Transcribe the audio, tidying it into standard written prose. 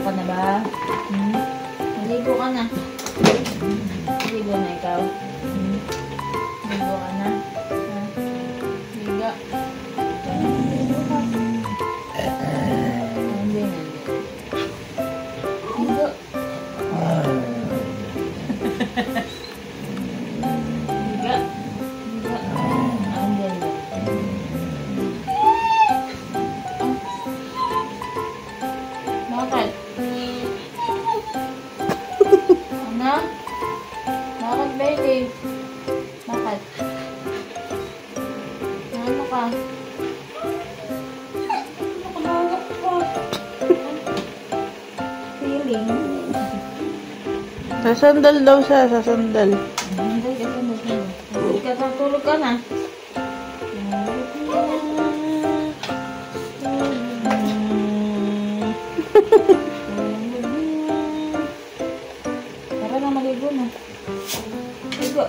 ka na ba? Maligo ka na. Maligo na ikaw. Maligo ka na. Liga. Maligo ka. Hindi na. Ligo. Liga. Liga. Hindi na. Bakit? Ano? Bakit, baby? Bakit? Ano ka? Nakabawak ka. Feeling. Sasandal daw siya, sasandal. Hindi ka sasandal. Hindi ka satulog ka na. Tara na, maligo na. Ligo.